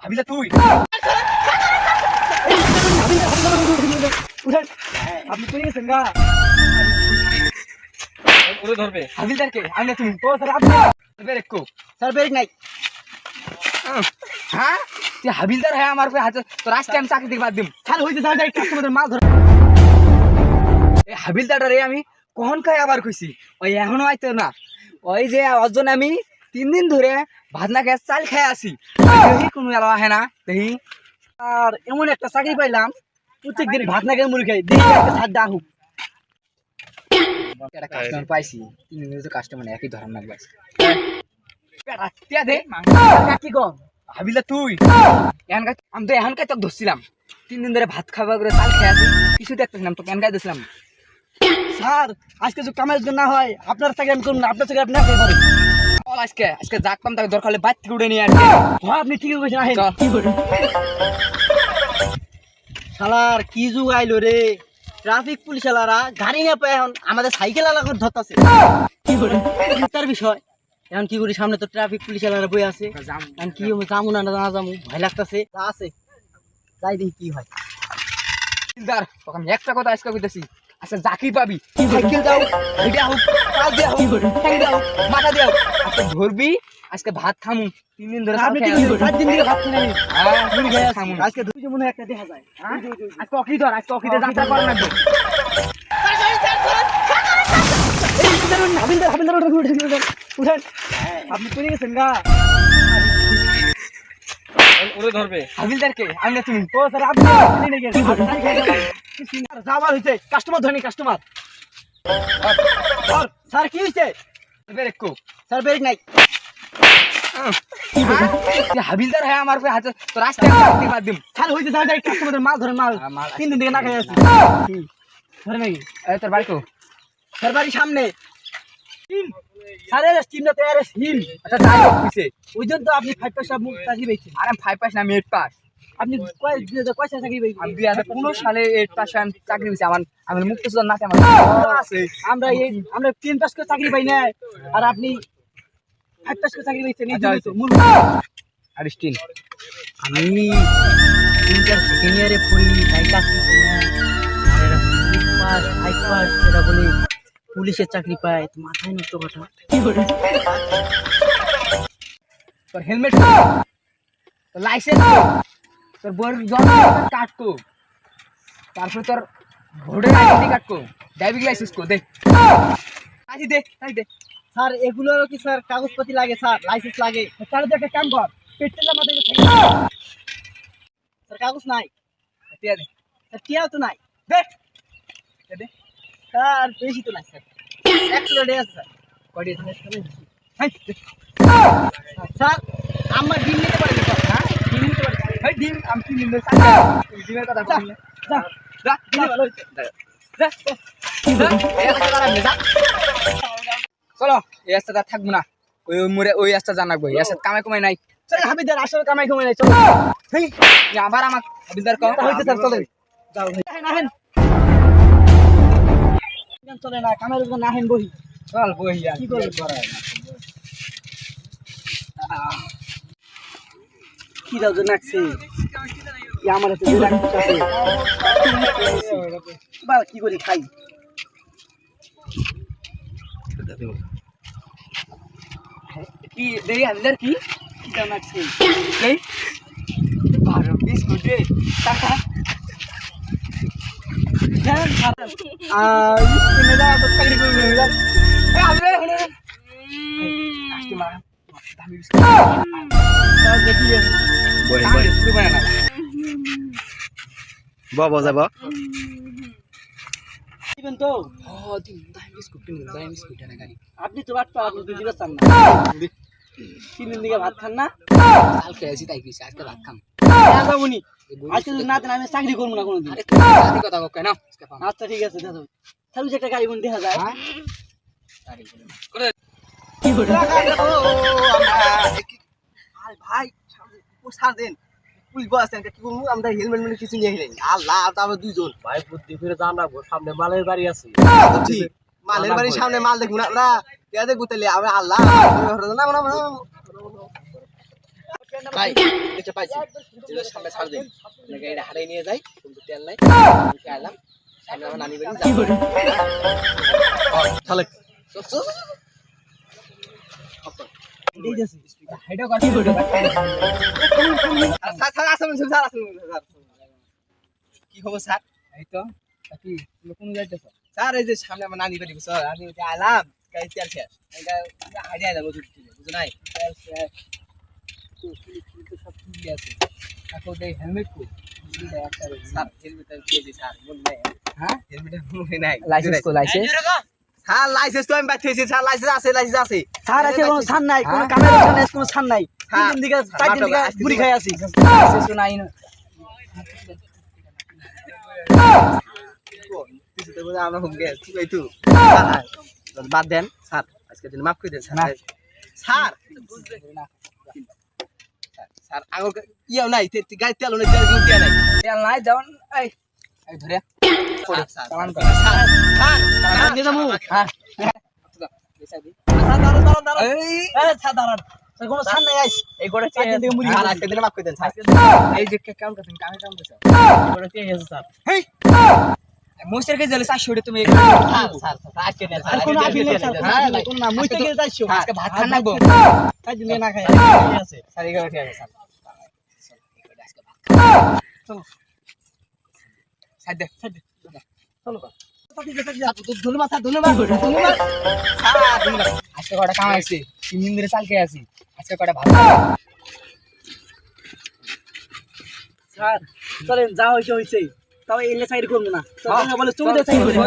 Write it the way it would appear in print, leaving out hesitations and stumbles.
হাবিলা তুই আপনি চলে গেছেন গা ওরে ধরবে হাবিলদারকে আমি না তুমি ও স্যার আপনি ব্রেক কো স্যার ব্রেক নাই হ্যাঁ তুই হাবিলদার হ্যাঁ আমার হাতে তো আজকে আমি চাকরি থেকে বাদ দিম স্যার হইছে স্যার ডাইরেক্ট কাস্টমারদের মাল ধরে এই হাবিলদারটা রে আমি কখন খাই আবার কইছি ওই এখনো আইতো না ওই যে অর্জন আমি 3 দিন ধরে ভাত না খেয়ে চাল খেয়ে আসি দেখি কোনো এলা আহে না দেখি আর এমন একটা চাকরি পাইলাম প্রত্যেক দিন ভাত না খেয়ে মুড়ি খাই দেখি একটা ছাড় ডাক একটা কাস্টমার পাইছি 3 দিন তো কাস্টমার একই ধরন না বাস দে কি কম হাবিলা তুই আমি তো এখানকার চোখ ধরছিলাম 3 দিন ধরে ভাত খাওয়া করে চাল খেয়ে আসি কিছু দেখতেছিলাম তো এখানকার দিয়েছিলাম স্যার আজকে যদি কামের জন্য না হয় আপনার চাকরি আমি করুন না আপনার চাকরি আপনি না করেন আজকে আজকে যাকতাম তাকে দরকার হলে বাইক থেকে উঠে নিয়ে আসবে হ্যাঁ আপনি ঠিকই বলছেন আহেন কি করেন শালার কি যুগ আইলো রে ট্রাফিক পুলিশ আলারা গাড়ি নিয়ে পায় এখন আমাদের সাইকেল আলা করে ধরতেছে কি করে চিন্তার বিষয় এখন কি করি সামনে তো ট্রাফিক পুলিশ আলারা বই আছে এখন কি হবে যামু না না যামু ভয় লাগতেছে যা আছে যাই দেখি কি হয় চিন্তার তখন একটা কথা আজকে কইতেছি আচ্ছা জাকি পাবি সাইকেল দাও ভিডিও হোক কাজ দেও ঠ্যাং দাও মাথা দেও আজকে ধরবি আজকে ভাত খামু 3 দিন ধরে আপনি ঠিক 7 দিন ধরে ভাত খাই আমি হ্যাঁ মুড়ি খাই খামু আজকে দুই মনে একটা দেখা যায় হ্যাঁ আজকে অকি ধর আজকে অকিতে যাত্রা করা লাগবে উঠেন আপনি চলে গেছেন গা ওরে ধরবে হাবিলদারকে আমি না তুমি ও স্যার আপনি নেই গেছেন যাবার হইছে কাস্টমার ধরেনি কাস্টমার স্যার কি হইছে ব্রেক কো স্যার ব্রেক নাই হাবিলদার হ্যাঁ আমার হাতে তো রাস্তায় চাকরি বাদ দিম স্যার হইছে স্যার ডাইরেক্ট কাস্টমারদের মাল ধরে মাল 3 দিন থেকে না খাই আসি ধরে নাকি তোর বাড়ি কো স্যার বাড়ি সামনে স্যারের স্টিম না তৈরি হিল আচ্ছা যাই হোক হইছে ওইজন তো আপনি 5 পাস মুখ চাকরি পেয়েছি আর আমি 5 পাস না আমি 8 পাস আপনি কয় 2000 সালে চাকরি পেয়েছি আমি 2015 সালে 8 পাস আমি চাকরি পেয়েছি আমার মুক্তসুজার নাতে আমার আছে আমরা 3 পাস করে চাকরি পাই না আর আপনি 5 পাস করে চাকরি পেয়েছেন এই জন্য তো মূল আর স্টিম আমি ইন্টার সেকেন্ড ইয়ারে পড়ি তাই চাকরি পাই না আর 8 পাস 5 পাস এটা বলি পুলিশের চাকরি পায় তো মাথায় নষ্ট কথা কি করে তোর হেলমেট তোর লাইসেন্স তোর বড় জন্ম কার্ড কো তারপর তোর ভোটার আইডি কার্ড কো ড্রাইভিং লাইসেন্স কো দে আজি দে স্যার এগুলোরও কি স্যার কাগজপত্র লাগে স্যার লাইসেন্স লাগে তাহলে তো একটা কাম কর পেট্রোলের মধ্যে স্যার কাগজ নাই টিয়া দে টিয়াও তো নাই দে স্যার বেশি তো নাই স্যার 100 টাকা আছে স্যার কয়টি স্যার আমার ডিম নিতে পারেন স্যার হ্যাঁ ডিম নিতে পারেন ভাই ডিম আমি কি নিতে চাই ডিমের কথা বলি যা চলো এই রাস্তাটা থাকবো না ওই মোড়ে ওই রাস্তা জানাবো এই রাস্তা কামাই কমাই নাই চল হাবিদার আসলে কামাই কমাই নাই চলো হেই আবার আমার হাবিদার কম হইছে স্যার চলেন যাও ভাই নাহেন চলে না কামের উপর নাহেন বহি চল বহি আর কি করে করায় কি দাও যে নাকছে আমার হাতে যে রাখতে আছে বা কি করে খাই কি দেই আন্দার কি দাও নাকছে এই 12 বিস্কুট রে টাকা জান স্কিনে দাও তো চাকরি করবে না এই আমি হলো কাস্টমার দামি বিস্কুট তাও দেখি বই শুরু করে না বাবা যাবা দিবেন তো দিন দামি বিস্কুট না গাড়ি আপনি তো বাট আপনি দিতে চান না 3 দিন থেকে ভাত খান না কাল খেয়েছি তাই কিছু আজকে ভাত খাম যাবনি আজকে যদি না দেন আমি চাকরি করব না কোনোদিন আরে কথা বল কেন আচ্ছা ঠিক আছে দাদা তাহলে যে একটা গাড়ি বন দেখা যায় গাড়ি করে কি করে আর ভাই ও ছাড় দেন পুলিশ বস আছে কি করব আমরা হেলমেট মানে কিছু নিয়ে গেলেন আল্লাহ আমরা দুইজন ভাই বুদ্ধি করে জান রাখবো সামনে মালের বাড়ি আছে ঠিক মালের বাড়ির সামনে মাল দেখুন আমরা কে দেখব তাহলে আমি আল্লাহ না ভাই এটা পাইছি যেটা সামনে ছাড় দেন নাকি এটা হারিয়ে নিয়ে যাই কিন্তু তেল নাই খেলাম সামনে আমার নানি বাড়ি যাব চলে এই যে হেডও কাটি বড় স্যার আসুন স্যার আসুন কি খবর স্যার এই তো কি কোন যাইতেছ স্যার এই যে সামনে আমার নানি বাড়ি স্যার আমি আলাম গাড়ি তেল শেষ এটা হারিয়ে যাবো বুঝো নাই তেল শেষ তো সব ঠিক আছে এখন এই হেলমেট কো স্যার হেলমেট দিয়েছি স্যার মনে নাই হ্যাঁ হেলমেট মনে নাই লাইসেন্স কো লাইসেন্স হ্যাঁ লাইসেন্স তো আমি পাঠিয়েছি স্যার লাইসেন্স আছে স্যার আছে কোনো ছান নাই কোনো কামের ছান নাই কোনো ছান নাই তিন দিন দিকে চার দিন দিকে বুড়ি খাই আছি লাইসেন্স নাই না কিছু তো বলে আমরা হোম গে ঠিক আছে তুই বাদ দেন স্যার আজকে দিন মাফ করে দেন স্যার স্যার স্যার আগো ইও নাই গাড়ি তেল নাই তেল নাই যাওন এই এই ধরে স্যার চালান কর স্যার স্যার নিয়ে যামু হ্যাঁ কোনো ছান নাই আইস এই গোড়া চার দিন থেকে মুড়ি আর আজকে দিন মাফ করে দেন স্যার এই যে কাম করতেন কামে কাম করছ গোড়া দিয়ে গেছে স্যার হেই মোস্টার কে জলে 400 টাকা তুমি স্যার আজকে না স্যার কোনো আপিল নেই স্যার হ্যাঁ কোন না মুই থেকে 400 আজকে ভাত খান লাগবো কাজ দিলে না খাই আছে স্যার এই ঠিক আছে স্যার চলো সাইড চলো ধন্যবাদ স্যার ধন্যবাদ আজকে কটা কাম আছে 3 দিন ধরে চালকে আছি আজকে কটা ভাত স্যার চলেন যা হইছে হইছে তবে এলে সাইড করব না তো বলে তুমি তো সাইড করবে